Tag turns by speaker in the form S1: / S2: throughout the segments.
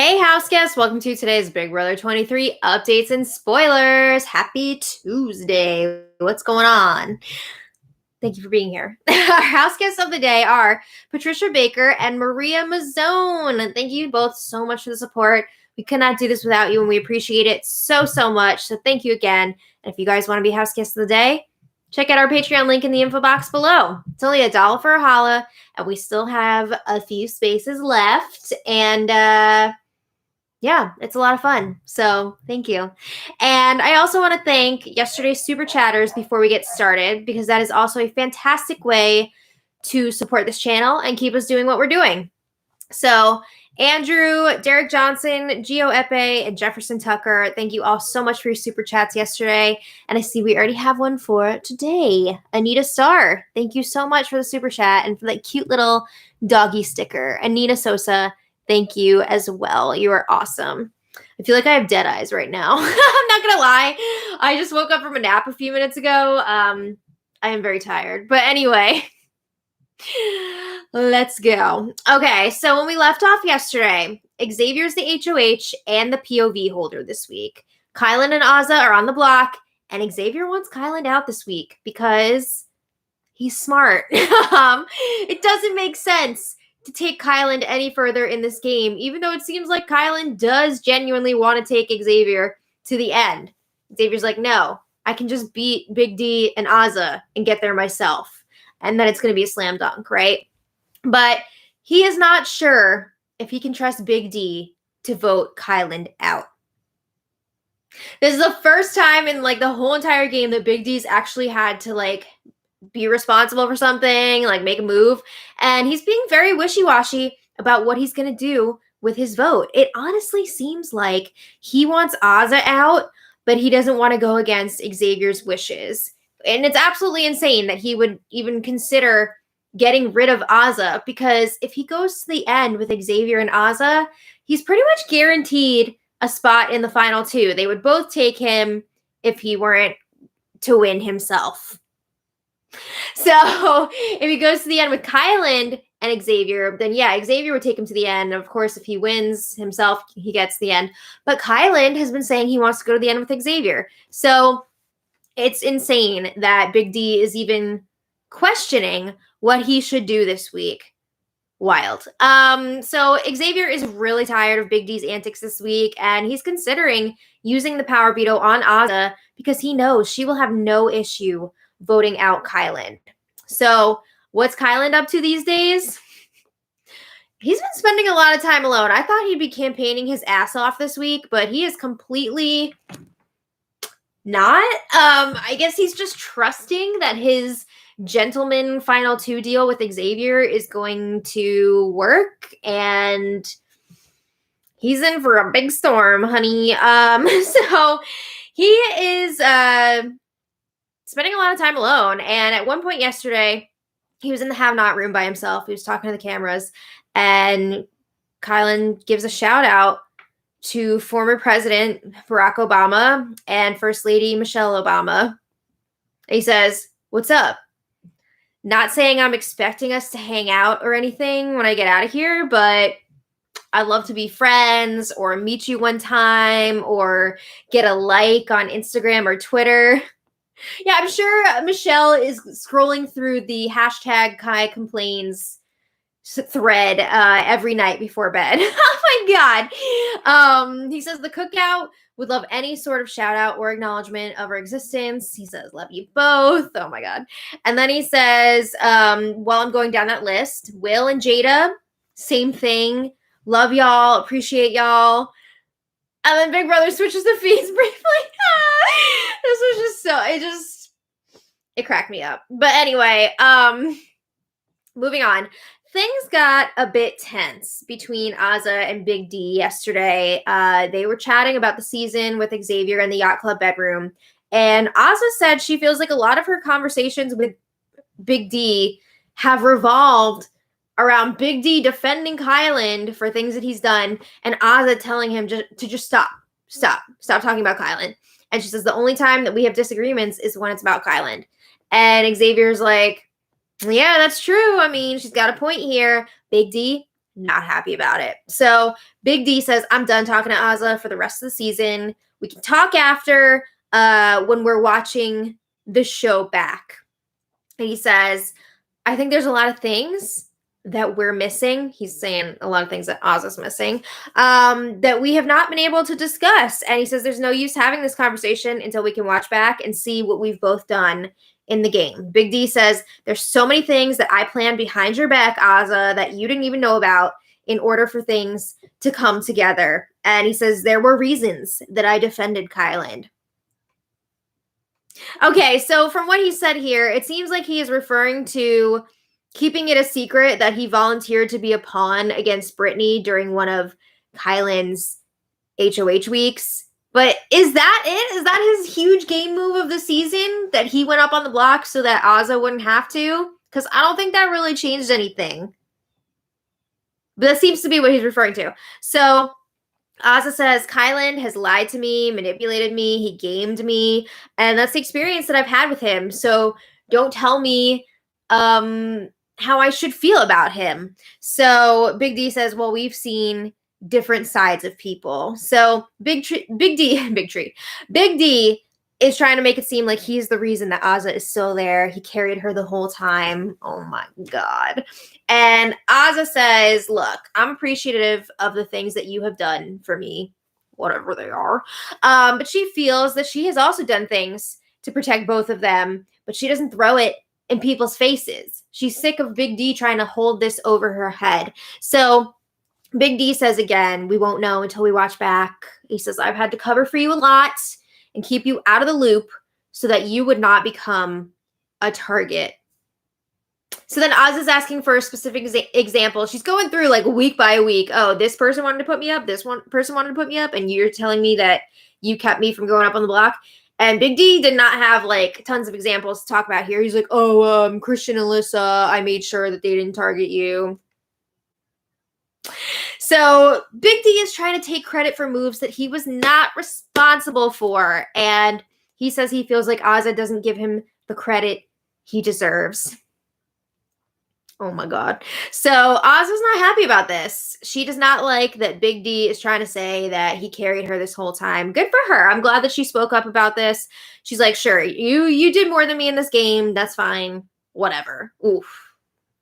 S1: Hey, house guests, welcome to today's Big Brother 23 updates and spoilers. Happy Tuesday. What's going on? Thank you for being here. Our house guests of the day are Patricia Baker and Maria Mazzone. Thank you both so much for the support. We could not do this without you, and we appreciate it so much. So thank you again. And if you guys want to be house guests of the day, check out our Patreon link in the info box below. It's only $1 for a holla, and we still have a few spaces left. And yeah, it's a lot of fun. So thank you. And I also want to thank yesterday's super chatters before we get started, because that is also a fantastic way to support this channel and keep us doing what we're doing. So Andrew, Derek Johnson, Gio Epe, and Jefferson Tucker, thank you all so much for your super chats yesterday. And I see we already have one for today. Anita Starr, thank you so much for the super chat and for that cute little doggy sticker. And Nina Sosa, thank you as well. You are awesome. I feel like I have dead eyes right now. I'm not going to lie. I just woke up from a nap a few minutes ago. I am very tired. But anyway, let's go. Okay, so when we left off yesterday, Xavier's the HOH and the POV holder this week. Kyland and Azah are on the block, and Xavier wants Kyland out this week because he's smart. It doesn't make sense to take Kyland any further in this game, even though it seems like Kyland does genuinely want to take Xavier to the end. Xavier's like, no, I can just beat Big D and Azah and get there myself. And then it's going to be a slam dunk, right? But he is not sure if he can trust Big D to vote Kyland out. This is the first time in like the whole entire game that Big D's actually had to like be responsible for something, like make a move. And he's being very wishy-washy about what he's going to do with his vote. It honestly seems like he wants Azah out, but he doesn't want to go against Xavier's wishes. And it's absolutely insane that he would even consider getting rid of Azah, because if he goes to the end with Xavier and Azah, he's pretty much guaranteed a spot in the final two. They would both take him if he weren't to win himself. So if he goes to the end with Kyland and Xavier, then yeah, Xavier would take him to the end. Of course, if he wins himself, he gets the end. But Kyland has been saying he wants to go to the end with Xavier. So it's insane that Big D is even questioning what he should do this week. Wild. So Xavier is really tired of Big D's antics this week, and he's considering using the power veto on Azah because he knows she will have no issue voting out Kyland. So what's Kyland up to these days? He's been spending a lot of time alone. I thought he'd be campaigning his ass off this week, but he is completely not. I guess he's just trusting that his gentleman final two deal with Xavier is going to work, and he's in for a big storm, honey. So he is spending a lot of time alone. And at one point yesterday, he was in the have-not room by himself. He was talking to the cameras, and Kyland gives a shout out to former President Barack Obama and First Lady Michelle Obama. He says, "What's up? Not saying I'm expecting us to hang out or anything when I get out of here, but I'd love to be friends or meet you one time or get a like on Instagram or Twitter." Yeah, I'm sure Michelle is scrolling through the hashtag Kai Complains thread every night before bed. Oh my God. He says the Cookout would love any sort of shout out or acknowledgement of our existence. He says, love you both. Oh my God. And then he says, while I'm going down that list, Will and Jada, same thing. Love y'all. Appreciate y'all. And then Big Brother switches the feeds briefly. This was just it cracked me up. But anyway, moving on. Things got a bit tense between Azah and Big D yesterday. They were chatting about the season with Xavier in the yacht club bedroom. And Azah said she feels like a lot of her conversations with Big D have revolved around Big D defending Kyland for things that he's done, and Azah telling him to just stop talking about Kyland. And she says the only time that we have disagreements is when it's about Kyland. And Xavier's like, yeah, that's true. I mean, she's got a point here. Big D, not happy about it. So Big D says, I'm done talking to Azah for the rest of the season. We can talk after when we're watching the show back. And he says, I think there's a lot of things that we're missing. He's saying a lot of things that Azah's missing that we have not been able to discuss. And he says there's no use having this conversation until we can watch back and see what we've both done in the game. Big D says there's so many things that I planned behind your back, Azah, that you didn't even know about in order for things to come together. And he says there were reasons that I defended Kyland. Okay, so from what he said here, it seems like he is referring to keeping it a secret that he volunteered to be a pawn against Brittany during one of Kyland's HOH weeks. But is that it? Is that his huge game move of the season? That he went up on the block so that Azah wouldn't have to? Because I don't think that really changed anything. But that seems to be what he's referring to. So Azah says, Kyland has lied to me, manipulated me, he gamed me, and that's the experience that I've had with him. So don't tell me how I should feel about him. So Big D says, well, we've seen different sides of people. So Big D is trying to make it seem like he's the reason that Azah is still there. He carried her the whole time. Oh my God. And Azah says, look, I'm appreciative of the things that you have done for me, whatever they are. But she feels that she has also done things to protect both of them, but she doesn't throw it in people's faces. She's sick of Big D trying to hold this over her head. So Big D says again, we won't know until we watch back. He says, I've had to cover for you a lot and keep you out of the loop so that you would not become a target. So then Azah's asking for a specific example. She's going through like week by week. Oh, this person wanted to put me up. This one person wanted to put me up. And you're telling me that you kept me from going up on the block. And Big D did not have like tons of examples to talk about here. He's like, oh, Christian and Alyssa, I made sure that they didn't target you. So Big D is trying to take credit for moves that he was not responsible for. And he says he feels like Azah doesn't give him the credit he deserves. Oh my God. So Azah's not happy about this. She does not like that Big D is trying to say that he carried her this whole time. Good for her. I'm glad that she spoke up about this. She's like, sure, you did more than me in this game. That's fine. Whatever. Oof.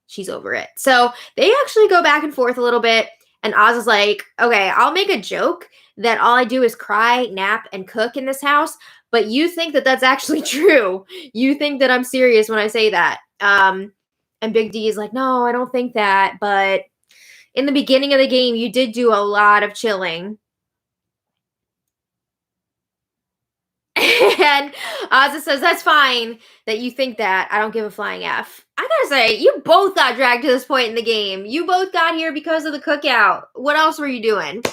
S1: She's over it. So they actually go back and forth a little bit. And Azah's like, okay, I'll make a joke that all I do is cry, nap, and cook in this house. But you think that that's actually true. You think that I'm serious when I say that. And Big D is like, no, I don't think that. But in the beginning of the game, you did do a lot of chilling. And Azah says, that's fine that you think that. I don't give a flying F. I gotta say, you both got dragged to this point in the game. You both got here because of the cookout. What else were you doing?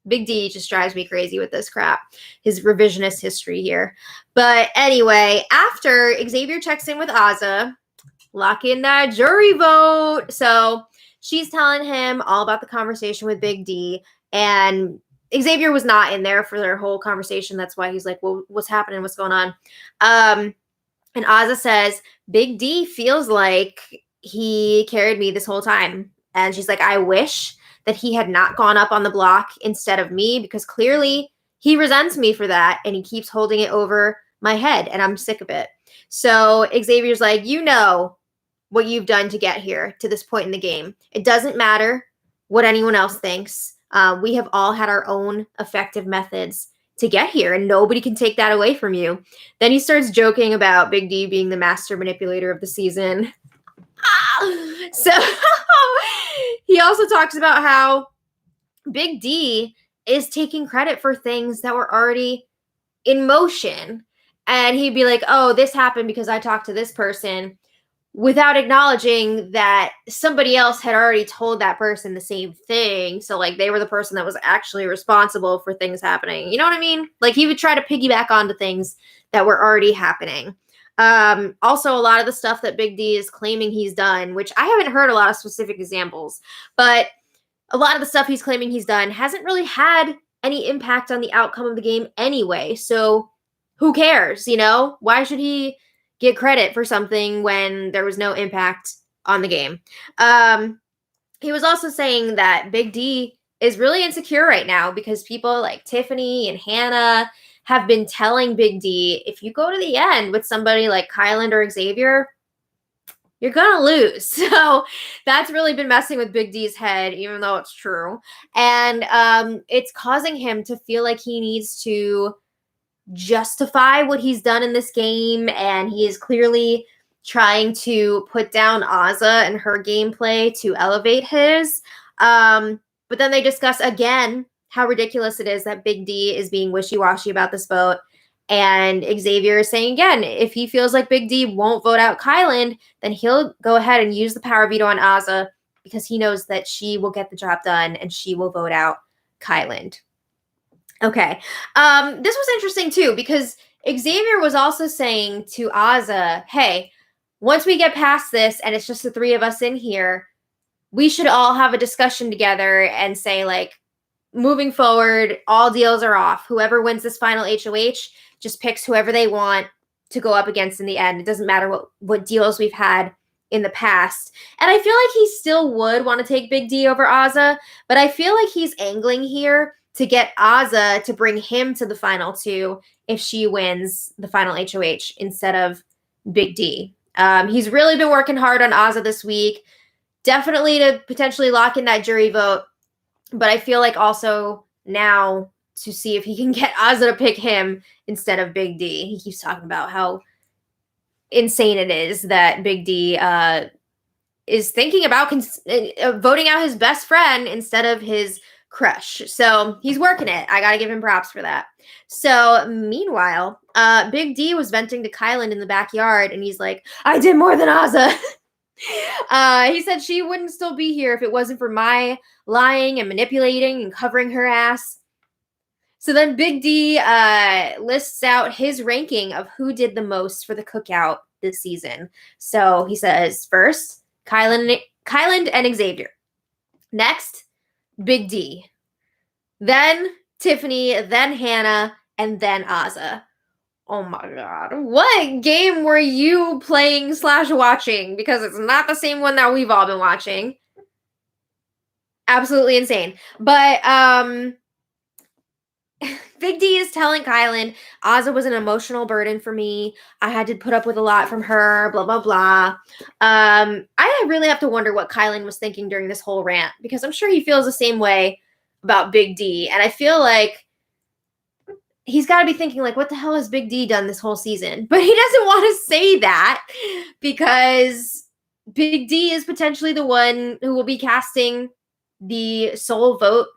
S1: Big D just drives me crazy with this crap. His revisionist history here. But anyway, after Xavier checks in with Azah, lock in that jury vote. So she's telling him all about the conversation with Big D. And Xavier was not in there for their whole conversation. That's why he's like, well, what's happening? What's going on? And Azah says, Big D feels like he carried me this whole time. And she's like, I wish that he had not gone up on the block instead of me, because clearly he resents me for that. And he keeps holding it over my head and I'm sick of it. So Xavier's like, you know what you've done to get here to this point in the game. It doesn't matter what anyone else thinks. We have all had our own effective methods to get here, and nobody can take that away from you. Then he starts joking about Big D being the master manipulator of the season. So he also talks about how Big D is taking credit for things that were already in motion. And he'd be like, oh, this happened because I talked to this person, without acknowledging that somebody else had already told that person the same thing. So like they were the person that was actually responsible for things happening. You know what I mean? Like he would try to piggyback onto things that were already happening. Also, a lot of the stuff that Big D is claiming he's done, which I haven't heard a lot of specific examples, but a lot of the stuff he's claiming he's done hasn't really had any impact on the outcome of the game anyway. So who cares? You know, why should he get credit for something when there was no impact on the game? he was also saying that Big D is really insecure right now because people like Tiffany and Hannah have been telling Big D, if you go to the end with somebody like Kyland or Xavier, you're gonna lose. So that's really been messing with Big D's head, even though it's true. And it's causing him to feel like he needs to justify what he's done in this game, and he is clearly trying to put down Azah and her gameplay to elevate his. But then they discuss again how ridiculous it is that Big D is being wishy-washy about this vote. And Xavier is saying again, if he feels like Big D won't vote out Kyland, then he'll go ahead and use the power veto on Azah because he knows that she will get the job done and she will vote out Kyland. Okay. This was interesting too because Xavier was also saying to Azah, hey, once we get past this and it's just the three of us in here, we should all have a discussion together and say, like, moving forward, all deals are off. Whoever wins this final HOH just picks whoever they want to go up against in the end. It doesn't matter what deals we've had in the past. And I feel like he still would want to take Big D over Azah, but I feel like he's angling here to get Azah to bring him to the final two if she wins the final HOH instead of Big D. He's really been working hard on Azah this week, definitely to potentially lock in that jury vote. But I feel like also now to see if he can get Azah to pick him instead of Big D. He keeps talking about how insane it is that Big D is thinking about voting out his best friend instead of his crush. So he's working it. I got to give him props for that. So meanwhile, Big D was venting to Kyland in the backyard, and he's like, I did more than Azah. He said she wouldn't still be here if it wasn't for my lying and manipulating and covering her ass. So then Big D lists out his ranking of who did the most for the cookout this season. So he says, first, Kyland and Xavier. Next, Big D. Then Tiffany, then Hannah, and then Azah. Oh my God. What game were you playing / watching? Because it's not the same one that we've all been watching. Absolutely insane. But Big D is telling Kyland, Azah was an emotional burden for me. I had to put up with a lot from her, blah, blah, blah. I really have to wonder what Kyland was thinking during this whole rant, because I'm sure he feels the same way about Big D. And I feel like he's got to be thinking, like, what the hell has Big D done this whole season? But he doesn't want to say that because Big D is potentially the one who will be casting the sole vote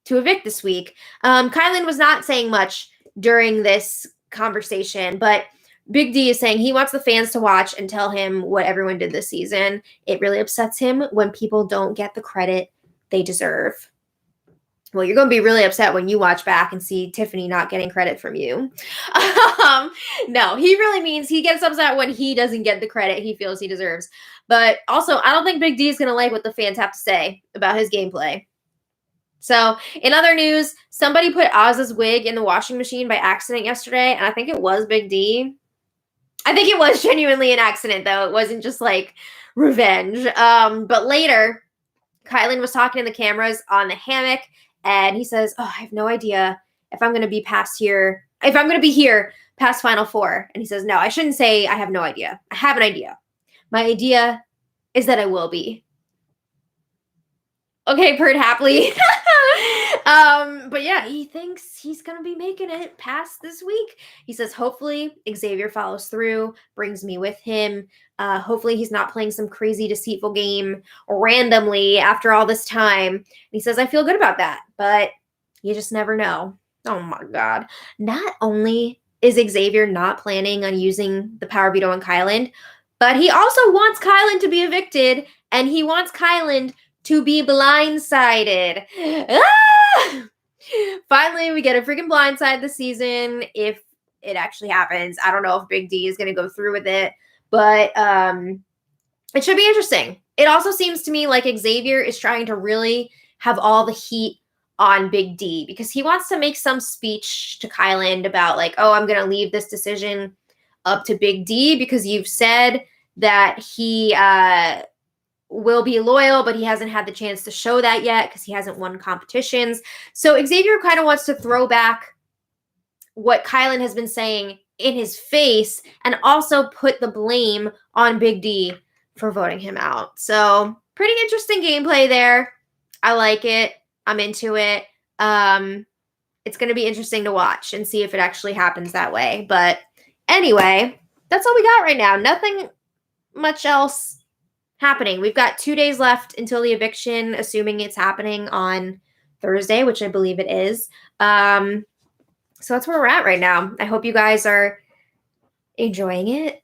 S1: to evict this week. Kyland was not saying much during this conversation, but Big D is saying he wants the fans to watch and tell him what everyone did this season. It really upsets him when people don't get the credit they deserve. Well, you're going to be really upset when you watch back and see Tiffany not getting credit from you. No, he really means he gets upset when he doesn't get the credit he feels he deserves. But also, I don't think Big D is going to like what the fans have to say about his gameplay. So, in other news, somebody put Azah's wig in the washing machine by accident yesterday, and I think it was Big D. I think it was genuinely an accident, though. It wasn't just, like, revenge. But later, Kyland was talking to the cameras on the hammock, and he says, I have no idea if I'm going to be here past Final Four. And he says, no, I shouldn't say I have no idea. I have an idea. My idea is that I will be. Okay, purred happily. But yeah, he thinks he's going to be making it past this week. He says, hopefully Xavier follows through, brings me with him. Hopefully he's not playing some crazy deceitful game randomly after all this time. And he says, I feel good about that, but you just never know. Oh my God. Not only is Xavier not planning on using the power veto on Kyland, but he also wants Kyland to be evicted, and he wants Kyland to be blindsided. Ah! Finally, we get a freaking blindside this season. If it actually happens, I don't know if Big D is going to go through with it, but it should be interesting. It also seems to me like Xavier is trying to really have all the heat on Big D because he wants to make some speech to Kyland about, like, I'm going to leave this decision up to Big D because you've said that he will be loyal, but he hasn't had the chance to show that yet because he hasn't won competitions. So Xavier kind of wants to throw back what Kyland has been saying in his face and also put the blame on Big D for voting him out. So pretty interesting gameplay there. I like it. I'm into it. It's going to be interesting to watch and see if it actually happens that way. But anyway, that's all we got right now. Nothing much else happening. We've got 2 days left until the eviction, assuming it's happening on Thursday, which I believe it is. So that's where we're at right now. I hope you guys are enjoying it.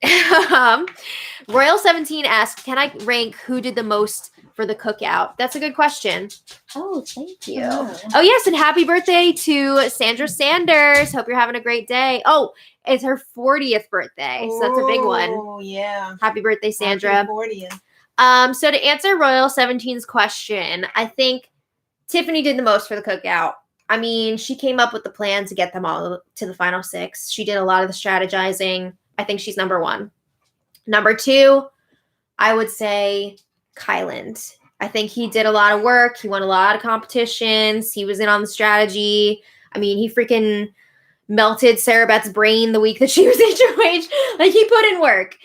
S1: Royal17 asks, can I rank who did the most for the cookout? That's a good question. Oh, thank you. Oh, yes, and happy birthday to Sandra Sanders. Hope you're having a great day. Oh, it's her 40th birthday, so that's a big one.
S2: Oh, yeah.
S1: Happy birthday, Sandra.
S2: Happy 40th.
S1: So to answer Royal17's question, I think Tiffany did the most for the cookout. I mean, she came up with the plan to get them all to the final 6. She did a lot of the strategizing. I think she's number 1. Number 2, I would say Kyland. I think he did a lot of work. He won a lot of competitions. He was in on the strategy. I mean, he freaking melted Sarah Beth's brain the week that she was HOH. Like, he put in work.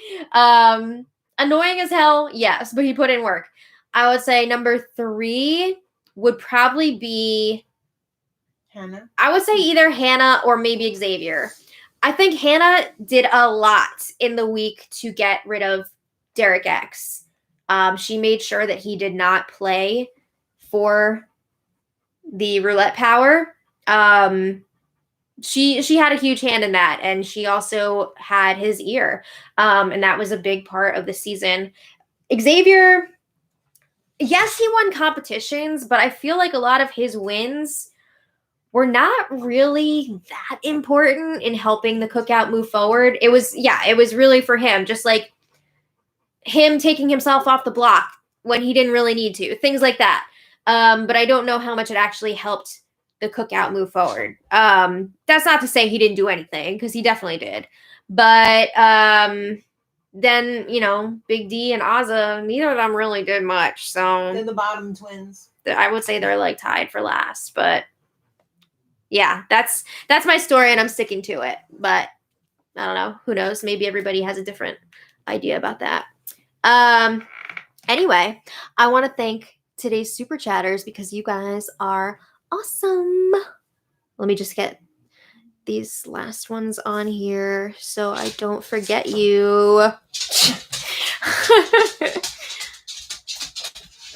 S1: Annoying as hell, yes, but he put in work. I would say number 3 would probably be
S2: Hannah.
S1: I would say either Hannah or maybe Xavier. I think Hannah did a lot in the week to get rid of Derek X. She made sure that he did not play for the roulette power. She had a huge hand in that, and she also had his ear. And that was a big part of the season. Xavier, yes, he won competitions, but I feel like a lot of his wins were not really that important in helping the cookout move forward. It was really for him, just like him taking himself off the block when he didn't really need to, things like that. But I don't know how much it actually helped the cookout move forward. That's not to say he didn't do anything, because he definitely did. But then, Big D and Azah, neither of them really did much. So
S2: they're the bottom twins.
S1: I would say they're like tied for last, but yeah, that's my story, and I'm sticking to it. But I don't know. Who knows? Maybe everybody has a different idea about that. Anyway, I want to thank today's super chatters because you guys are awesome. Let me just get these last ones on here so I don't forget you.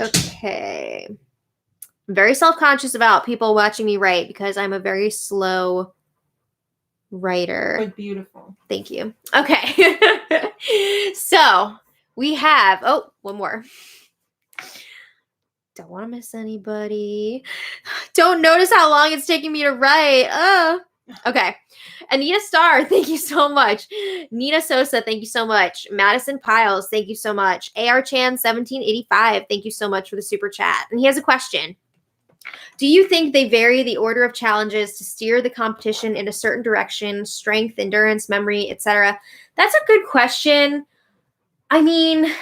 S1: Okay. I'm very self-conscious about people watching me write because I'm a very slow writer.
S2: But beautiful.
S1: Thank you. Okay. So we have, one more. Don't want to miss anybody. Don't notice how long it's taking me to write. Okay. Anita Starr, thank you so much. Nina Sosa, thank you so much. Madison Piles, thank you so much. AR Chan 1785, thank you so much for the super chat. And he has a question. Do you think they vary the order of challenges to steer the competition in a certain direction, strength, endurance, memory, etc.? That's a good question. I mean,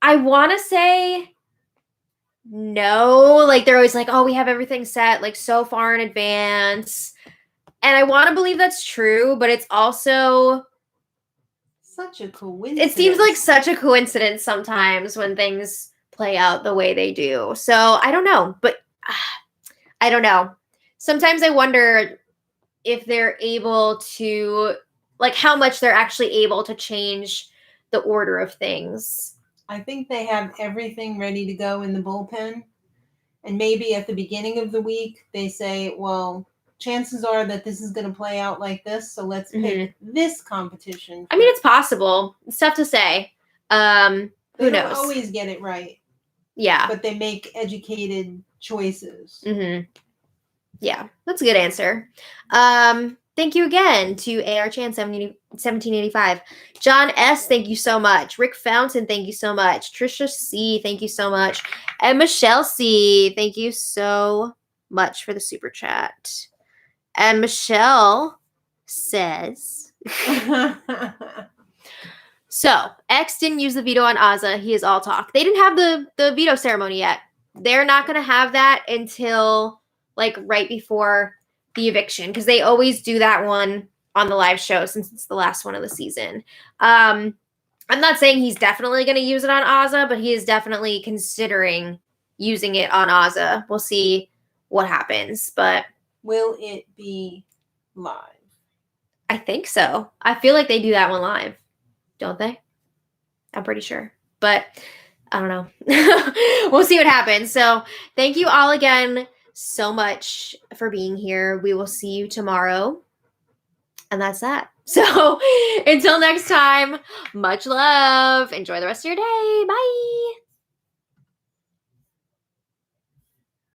S1: I want to say no. Like, they're always like, oh, we have everything set like so far in advance. And I want to believe that's true, but it's also
S2: such a coincidence.
S1: It seems like such a coincidence sometimes when things play out the way they do. So I don't know, but I don't know. Sometimes I wonder if they're able to, like, how much they're actually able to change the order of things.
S2: I think they have everything ready to go in the bullpen. And maybe at the beginning of the week, they say, well, chances are that this is going to play out like this. So let's pick this competition.
S1: I mean, it's possible. It's tough to say. Who knows?
S2: They don't always get it right.
S1: Yeah.
S2: But they make educated choices.
S1: Yeah, that's a good answer. Thank you again to AR Chan 1785. John S, thank you so much. Rick Fountain, thank you so much. Trisha C, thank you so much. And Michelle C, thank you so much for the super chat. And Michelle says, So X didn't use the veto on Azah. He is all talk. They didn't have the veto ceremony yet. They're not going to have that until like right before the eviction because they always do that one on the live show since it's the last one of the season. I'm not saying he's definitely going to use it on Azah, but he is definitely considering using it on Azah. We'll see what happens, but
S2: will it be live?
S1: I think so. I feel like they do that one live, don't they? I'm pretty sure, but I don't know. We'll see what happens. So thank you all again so much for being here. We will see you tomorrow. And that's that. So until next time, much love. Enjoy the rest of your day. Bye.